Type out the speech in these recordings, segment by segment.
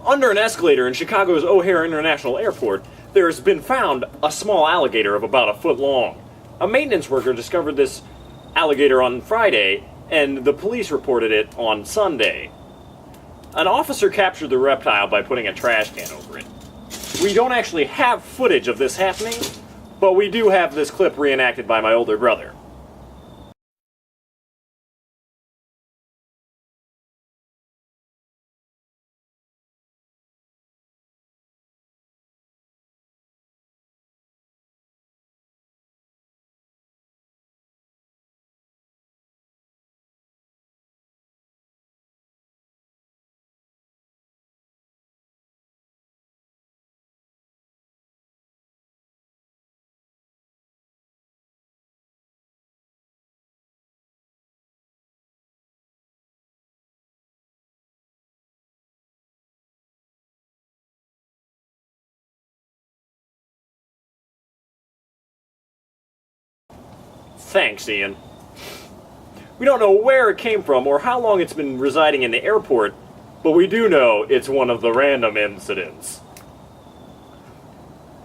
Under an escalator in Chicago's O'Hare International Airport, there has been found a small alligator of about a foot long. A maintenance worker discovered this alligator on Friday, and the police reported it on Sunday. An officer captured the reptile by putting a trash can over it. We don't actually have footage of this happening, but we do have this clip reenacted by my older brother. Thanks, Ian. We don't know where it came from or how long it's been residing in the airport, but we do know it's one of the random incidents.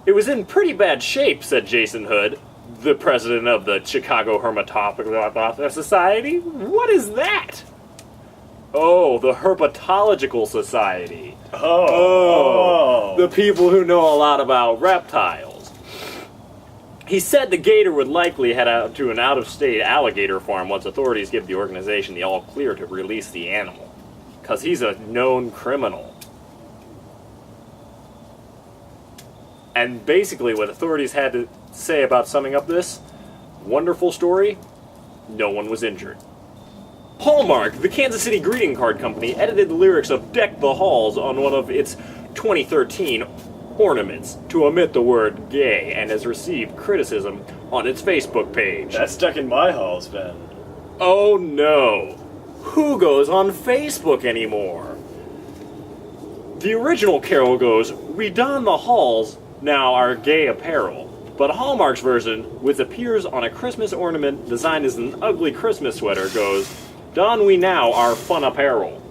It was in pretty bad shape, said Jason Hood, the president of the Chicago Herpetological Society. What is that? Oh, the Herpetological Society. Oh, the people who know a lot about reptiles. He said the gator would likely head out to an out-of-state alligator farm once authorities give the organization the all-clear to release the animal. Because he's a known criminal. And basically what authorities had to say about summing up this wonderful story, no one was injured. Hallmark, the Kansas City greeting card company, edited the lyrics of Deck the Halls on one of its 2013 ornaments to omit the word gay and has received criticism on its Facebook page. That's stuck in my halls, Ben. Oh no. Who goes on Facebook anymore? The original carol goes, "We don the halls, now our gay apparel." But Hallmark's version, which appears on a Christmas ornament designed as an ugly Christmas sweater, goes, "Don we now our fun apparel."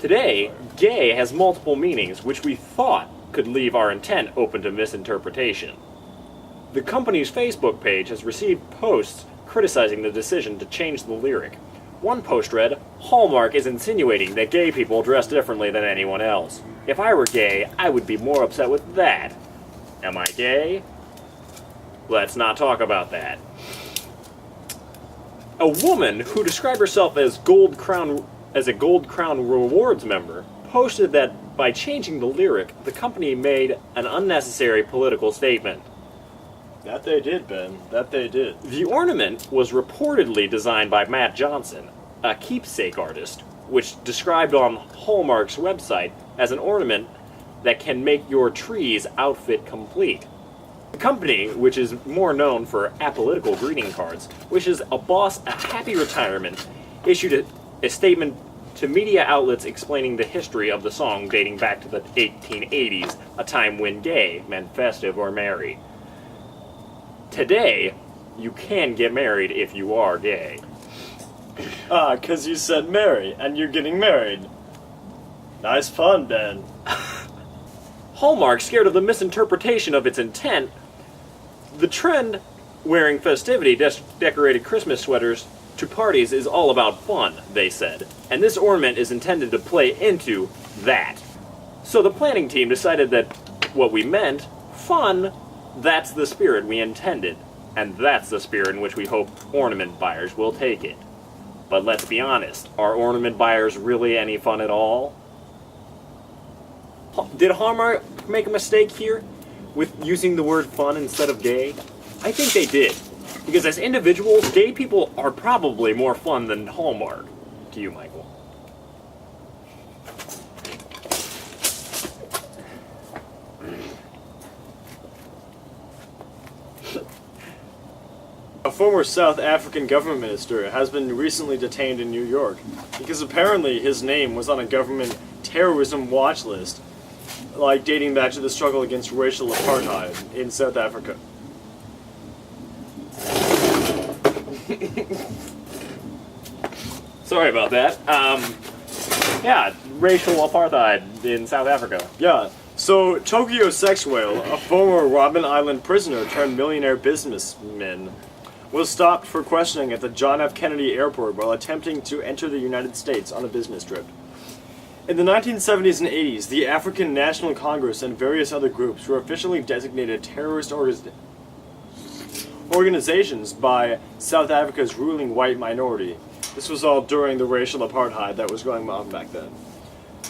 Today, gay has multiple meanings which we thought could leave our intent open to misinterpretation. The company's Facebook page has received posts criticizing the decision to change the lyric. One post read, "Hallmark is insinuating that gay people dress differently than anyone else. If I were gay, I would be more upset with that. Am I gay? Let's not talk about that." A woman who described herself as a Gold Crown Rewards member posted that by changing the lyric, the company made an unnecessary political statement. That they did, Ben. That they did. The ornament was reportedly designed by Matt Johnson, a keepsake artist, which described on Hallmark's website as an ornament that can make your tree's outfit complete. The company, which is more known for apolitical greeting cards, wishes a boss a happy retirement, issued a statement to media outlets explaining the history of the song dating back to the 1880s, a time when gay meant festive or merry. Today, you can get married if you are gay. Ah, 'cause you said marry, and you're getting married. Nice pun, Ben. Hallmark, scared of the misinterpretation of its intent, the trend wearing festivity decorated Christmas sweaters to parties is all about fun, they said, and this ornament is intended to play into that. So the planning team decided that what we meant, fun, that's the spirit we intended, and that's the spirit in which we hope ornament buyers will take it. But let's be honest, are ornament buyers really any fun at all? Did Hallmark make a mistake here with using the word fun instead of gay? I think they did. Because as individuals, gay people are probably more fun than Hallmark. To you, Michael. A former South African government minister has been recently detained in New York because apparently his name was on a government terrorism watch list, like dating back to the struggle against racial apartheid in South Africa. Sorry about that. Yeah, racial apartheid in South Africa. Yeah. So, Tokyo Sex Whale, a former Robben Island prisoner turned millionaire businessman, was stopped for questioning at the John F. Kennedy Airport while attempting to enter the United States on a business trip. In the 1970s and 80s, the African National Congress and various other groups were officially designated terrorist organizations by South Africa's ruling white minority. This was all during the racial apartheid that was going on back then.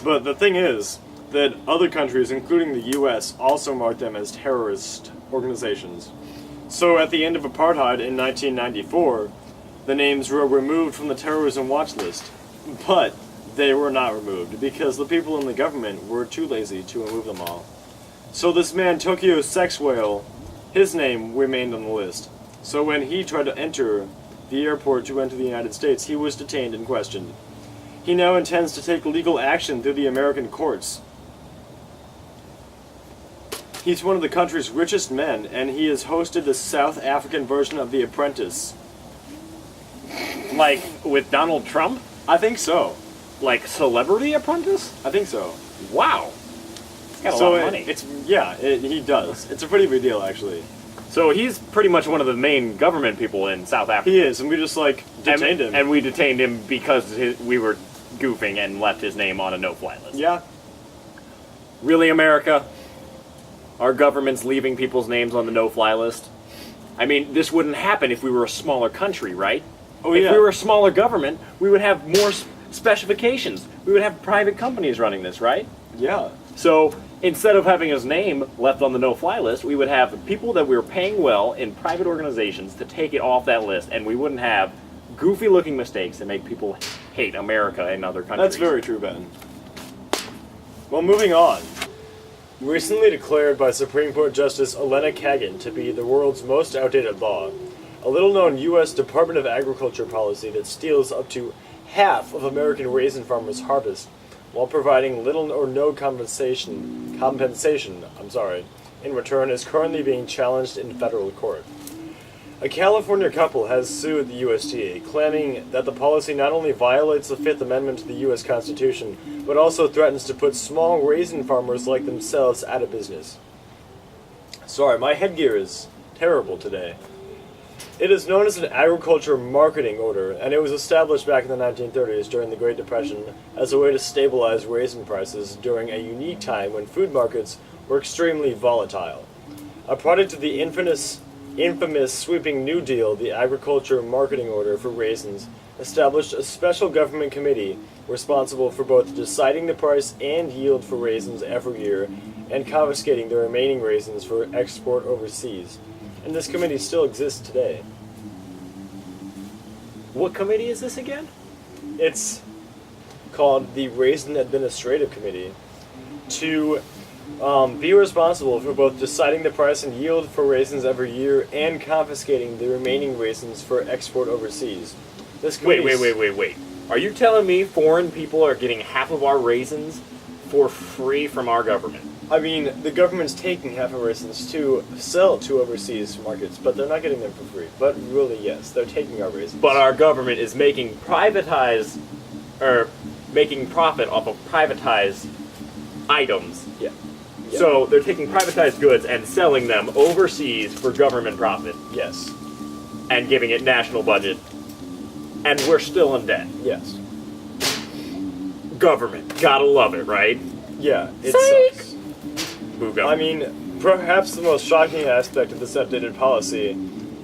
But the thing is that other countries, including the US, also marked them as terrorist organizations. So at the end of apartheid in 1994, the names were removed from the terrorism watch list. But they were not removed because the people in the government were too lazy to remove them all. So this man, Tokyo Sex Whale, his name remained on the list. So when he tried to enter the airport to enter the United States, he was detained and questioned. He now intends to take legal action through the American courts. He's one of the country's richest men, and he has hosted the South African version of The Apprentice. Like with Donald Trump? I think so. Like Celebrity Apprentice? I think so. Wow. He's got a So lot of money. he does. It's a pretty big deal, actually. So he's pretty much one of the main government people in South Africa. He is, and we just detained him. And we detained him because we were goofing and left his name on a no-fly list. Yeah. Really, America? Our government's leaving people's names on the no-fly list? I mean, this wouldn't happen if we were a smaller country, right? Oh, if yeah. we were a smaller government, we would have more specifications. We would have private companies running this, right? Yeah. So instead of having his name left on the no-fly list, we would have people that we were paying well in private organizations to take it off that list, and we wouldn't have goofy-looking mistakes that make people hate America and other countries. That's very true, Ben. Well, moving on. Recently declared by Supreme Court Justice Elena Kagan to be the world's most outdated law, a little-known U.S. Department of Agriculture policy that steals up to half of American raisin farmers' harvest while providing little or no compensation, in return is currently being challenged in federal court. A California couple has sued the USDA, claiming that the policy not only violates the Fifth Amendment to the U.S. Constitution, but also threatens to put small raisin farmers like themselves out of business. Sorry, my headgear is terrible today. It is known as an agriculture marketing order, and it was established back in the 1930s during the Great Depression as a way to stabilize raisin prices during a unique time when food markets were extremely volatile. A product of the infamous sweeping New Deal, the Agriculture Marketing Order for Raisins established a special government committee responsible for both deciding the price and yield for raisins every year and confiscating the remaining raisins for export overseas. And this committee still exists today. What committee is this again? It's called the Raisin Administrative Committee to be responsible for both deciding the price and yield for raisins every year and confiscating the remaining raisins for export overseas. This Wait. Are you telling me foreign people are getting half of our raisins for free from our government? I mean, the government's taking half of raisins to sell to overseas markets, but they're not getting them for free. But really, yes, they're taking our raisins. But our government is making profit off of privatized items. Yeah. So they're taking privatized goods and selling them overseas for government profit Yes. and giving it national budget. And we're still in debt. Yes. Government. Gotta love it, right? Yeah, it Psych! sucks. Boo I government. mean, perhaps the most shocking aspect of this updated policy,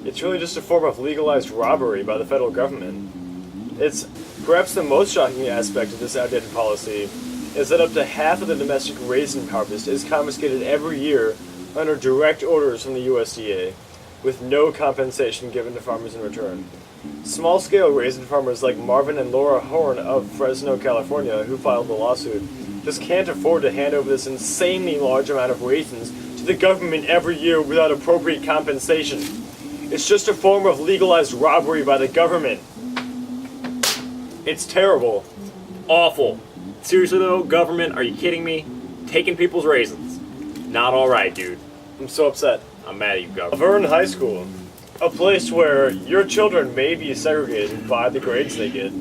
it's really just a form of legalized robbery by the federal government. It's perhaps the most shocking aspect of this outdated policy is that up to half of the domestic raisin harvest is confiscated every year under direct orders from the USDA, with no compensation given to farmers in return. Small-scale raisin farmers like Marvin and Laura Horn of Fresno, California, who filed the lawsuit, just can't afford to hand over this insanely large amount of raisins to the government every year without appropriate compensation. It's just a form of legalized robbery by the government. It's terrible. Awful. Seriously though, government, are you kidding me? Taking people's raisins. Not alright, dude. I'm so upset. I'm mad at you, government. Laverne High School, a place where your children may be segregated by the grades they get.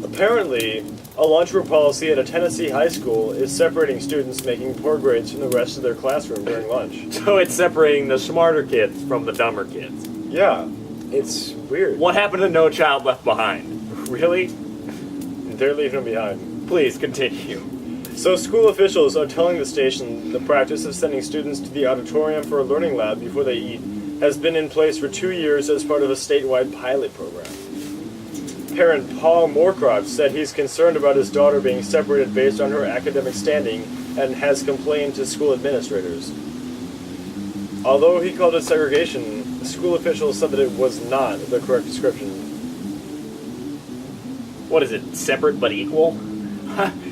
Apparently, A lunchroom policy at a Tennessee high school is separating students making poor grades from the rest of their classroom during lunch. So it's separating the smarter kids from the dumber kids. Yeah, it's weird. What happened to No Child Left Behind? Really? They're leaving them behind. Please continue. So school officials are telling the station the practice of sending students to the auditorium for a learning lab before they eat has been in place for 2 years as part of a statewide pilot program. Parent Paul Moorcroft said he's concerned about his daughter being separated based on her academic standing and has complained to school administrators. Although he called it segregation, school officials said that it was not the correct description. What is it, separate but equal?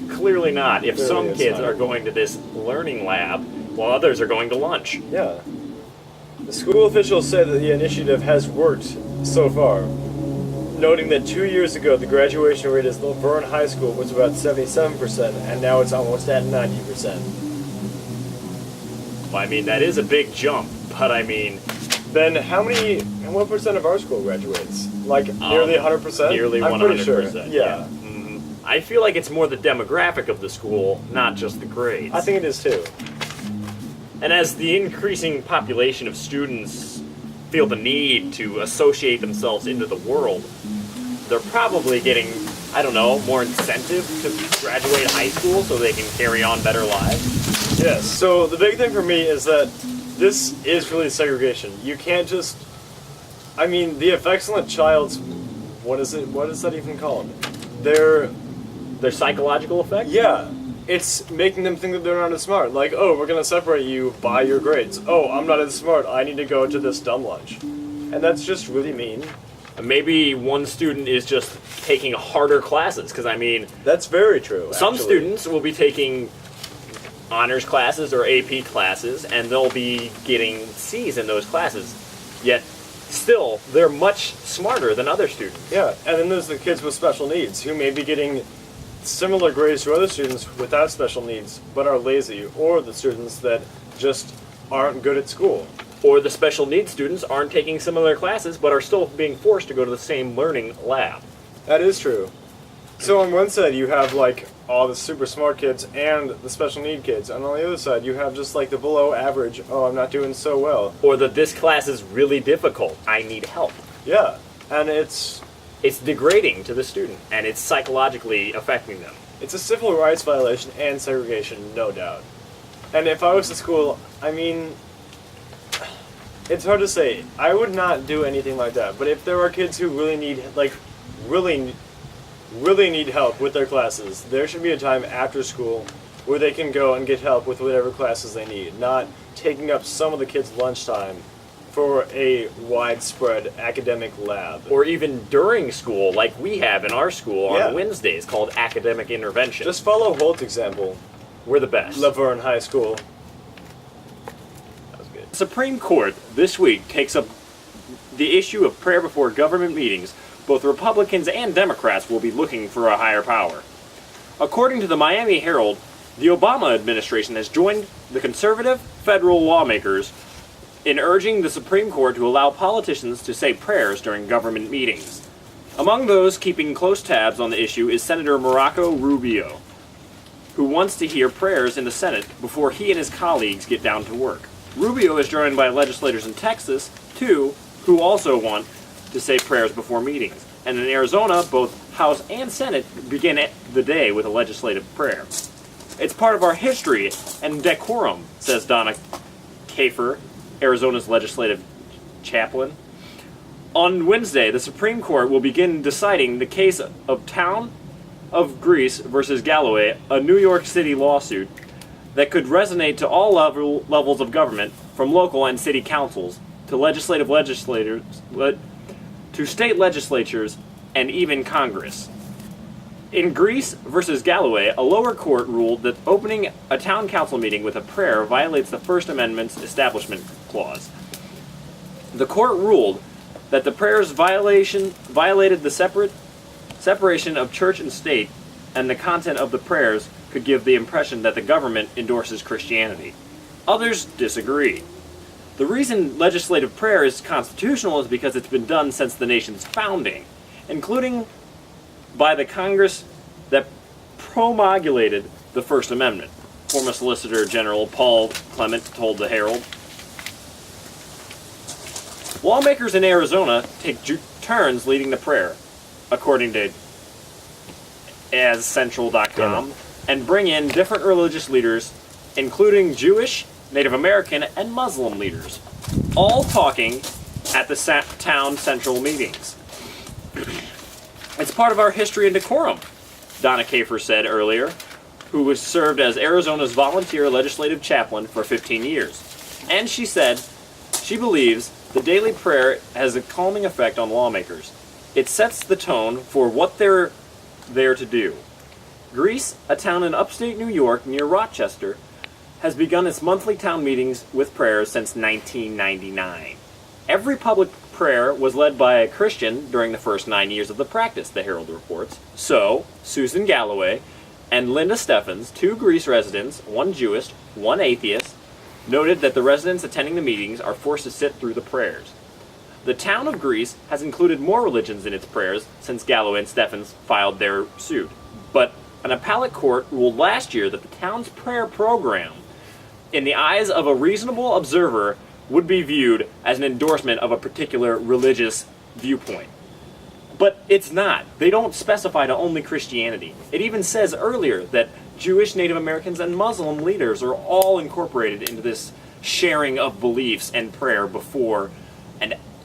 Clearly not, if Clearly some it's kids not. are going to this learning lab while others are going to lunch. Yeah. The school officials said that the initiative has worked so far, noting that 2 years ago the graduation rate at Laverne High School was about 77%, and now it's almost at 90%. Well, I mean, that is a big jump, but I mean, Then what percent of our school graduates? Like nearly 100%? nearly 100%. I'm pretty sure. Yeah. I feel like it's more the demographic of the school, not just the grades. I think it is too. And as the increasing population of students feel the need to associate themselves into the world, they're probably getting, I don't know, more incentive to graduate high school so they can carry on better lives. Yes. So the big thing for me is that this is really segregation. You can't just. I mean, the effects on the child's. What is it? What is that even called? Their. Their psychological effect? Yeah. It's making them think that they're not as smart. Like, oh, we're gonna separate you by your grades. Oh, I'm not as smart. I need to go to this dumb lunch. And that's just really mean. Maybe one student is just taking harder classes, because I mean, That's very true. some actually. students will be taking honors classes or AP classes, and they'll be getting C's in those classes. Yet, still, they're much smarter than other students. Yeah, and then there's the kids with special needs who may be getting similar grades to other students without special needs but are lazy, or the students that just aren't good at school. Or the special needs students aren't taking similar classes, but are still being forced to go to the same learning lab. That is true. So on one side you have like all the super smart kids and the special need kids, and on the other side you have just like the below average, oh, I'm not doing so well. Or that this class is really difficult, I need help. Yeah, and it's degrading to the student, and it's psychologically affecting them. a civil rights violation and segregation, no doubt. And if I was at school, I mean, it's hard to say. I would not do anything like that. But if there are kids who really need, like, really need help with their classes, there should be a time after school where they can go and get help with whatever classes they need, not taking up some of the kids' lunchtime for a widespread academic lab. Or even during school, like we have in our school on Yeah. Wednesdays, called academic intervention. Just follow Holt's example. We're the best. Laverne High School. That was good. The Supreme Court this week takes up the issue of prayer before government meetings. Both Republicans and Democrats will be looking for a higher power. According to the Miami Herald, the Obama administration has joined the conservative federal lawmakers in urging the Supreme Court to allow politicians to say prayers during government meetings. Among those keeping close tabs on the issue is Senator Marco Rubio, who wants to hear prayers in the Senate before he and his colleagues get down to work. Rubio is joined by legislators in Texas, too, who also want to say prayers before meetings. And in Arizona, both House and Senate begin the day with a legislative prayer. It's part of our history and decorum, says Donna Kafer, Arizona's legislative chaplain. On Wednesday, the Supreme Court will begin deciding the case of Town of Greece versus Galloway, a New York City lawsuit that could resonate to all levels of government, from local and city councils to legislators, to state legislatures, and even Congress. In Greece versus Galloway, a lower court ruled that opening a town council meeting with a prayer violates the First Amendment's Establishment Clause. The court ruled that the prayer's violated the separation of church and state, and the content of the prayers could give the impression that the government endorses Christianity. Others disagree. The reason legislative prayer is constitutional is because it's been done since the nation's founding, including by the Congress that promulgated the First Amendment. Former Solicitor General Paul Clement told the Herald. Lawmakers in Arizona take turns leading the prayer, according to AsCentral.com, and bring in different religious leaders, including Jewish, Native American, and Muslim leaders, all talking at the town central meetings. It's part of our history and decorum, Donna Kafer said earlier, who was served as Arizona's volunteer legislative chaplain for 15 years. And she said she believes the daily prayer has a calming effect on lawmakers. It sets the tone for what they're there to do. Greece, a town in upstate New York near Rochester, has begun its monthly town meetings with prayers since 1999. Every public prayer was led by a Christian during the first 9 years of the practice, the Herald reports. So, Susan Galloway and Linda Steffens, 2 Greece residents, one Jewish, one atheist, noted that the residents attending the meetings are forced to sit through the prayers. The town of Greece has included more religions in its prayers since Galloway and Steffens filed their suit. But an appellate court ruled last year that the town's prayer program, in the eyes of a reasonable observer, would be viewed as an endorsement of a particular religious viewpoint. But it's not. They don't specify to only Christianity. It even says earlier that Jewish, Native Americans, and Muslim leaders are all incorporated into this sharing of beliefs and prayer before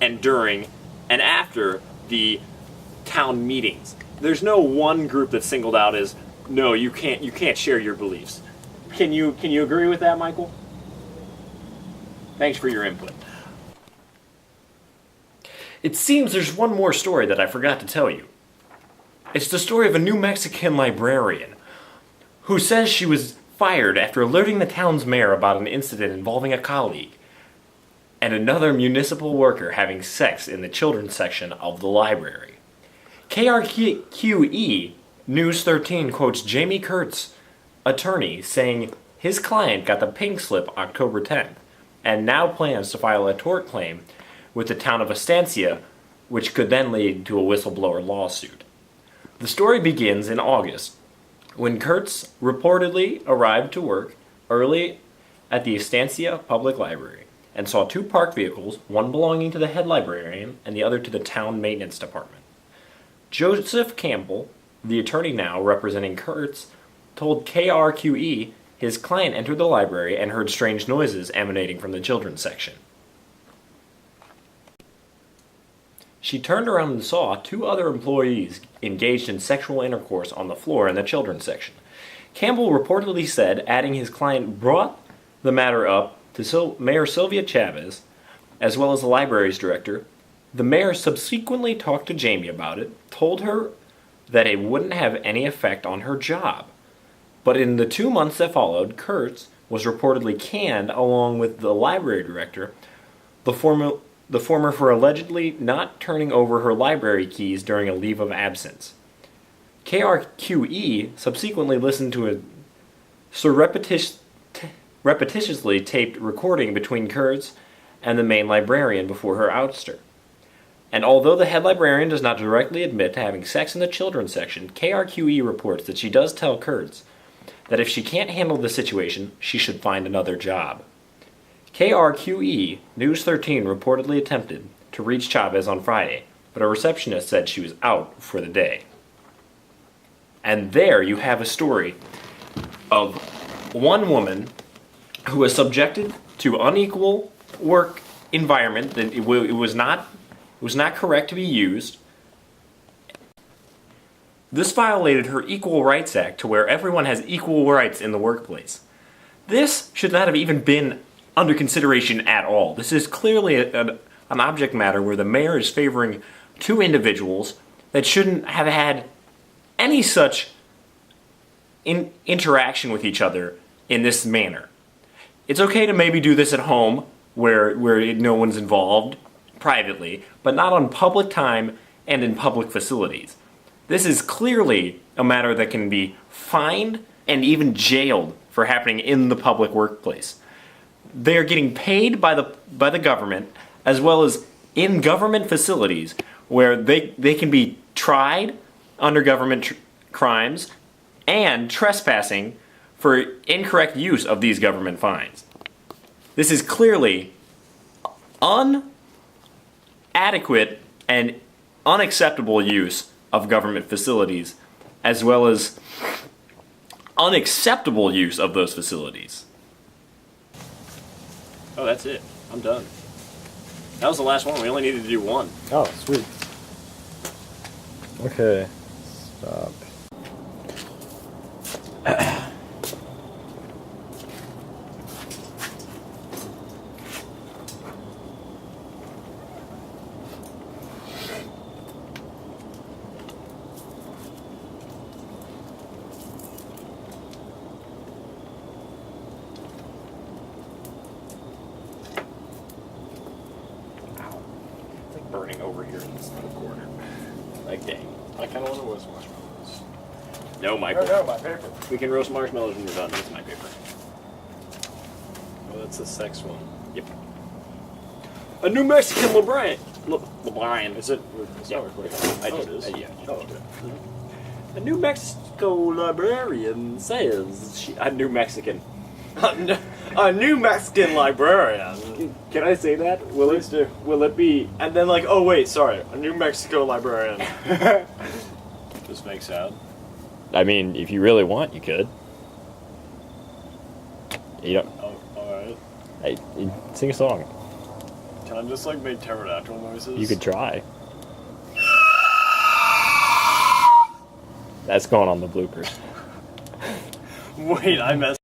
and during and after the town meetings. There's no one group that's singled out as, no, you can't share your beliefs. Can you agree with that, Michael? Thanks for your input. It seems there's one more story that I forgot to tell you. It's the story of a New Mexican librarian who says she was fired after alerting the town's mayor about an incident involving a colleague and another municipal worker having sex in the children's section of the library. KRQE News 13 quotes Jamie Kurtz, attorney, saying his client got the pink slip October 10th and now plans to file a tort claim with the town of Estancia, which could then lead to a whistleblower lawsuit. The story begins in August, when Kurtz reportedly arrived to work early at the Estancia Public Library and saw 2 parked vehicles, one belonging to the head librarian and the other to the town maintenance department. Joseph Campbell, the attorney now representing Kurtz, told KRQE his client entered the library and heard strange noises emanating from the children's section. She turned around and saw 2 other employees engaged in sexual intercourse on the floor in the children's section. Campbell reportedly said, adding his client brought the matter up to Mayor Sylvia Chavez, as well as the library's director. The mayor subsequently talked to Jamie about it, told her that it wouldn't have any effect on her job. But in the 2 months that followed, Kurtz was reportedly canned along with the library director, the former for allegedly not turning over her library keys during a leave of absence. KRQE subsequently listened to a repetitiously taped recording between Kurtz and the main librarian before her ouster. And although the head librarian does not directly admit to having sex in the children's section, KRQE reports that she does tell Kurtz that if she can't handle the situation, she should find another job. KRQE News 13 reportedly attempted to reach Chavez on Friday, but a receptionist said she was out for the day. And there you have a story of one woman who was subjected to unequal work environment, that it was not correct to be used. This violated her Equal Rights Act, to where everyone has equal rights in the workplace. This should not have even been under consideration at all. This is clearly an object matter where the mayor is favoring 2 individuals that shouldn't have had any such interaction with each other in this manner. It's okay to maybe do this at home where no one's involved privately, but not on public time and in public facilities. This is clearly a matter that can be fined and even jailed for happening in the public workplace. They are getting paid by the government, as well as in government facilities where they can be tried under government crimes and trespassing for incorrect use of these government fines. This is clearly inadequate and unacceptable use of government facilities, as well as unacceptable use of those facilities. Oh, that's it. I'm done. That was the last one. We only needed to do one. Oh, sweet. Okay. Stop. It's like burning over here in this little corner. Like, dang. I kind of want to roast marshmallows. No, Michael. No, my paper. We can roast marshmallows when we're done. That's my paper. Oh, that's the sex one. Yep. A New Mexican LeBron. Is it? It's not recording. I Oh, just, it is. yeah. Oh, okay. A New Mexico librarian says a New Mexican. A New Mexican librarian. Can I say that? Please do. Will it be? And then like, oh wait, sorry, a New Mexico librarian. Just makes sense. I mean, if you really want, you could. You don't. Oh, alright. Hey, sing a song. Can I just like make pterodactyl noises? You could try. That's going on the bloopers. Wait, I messed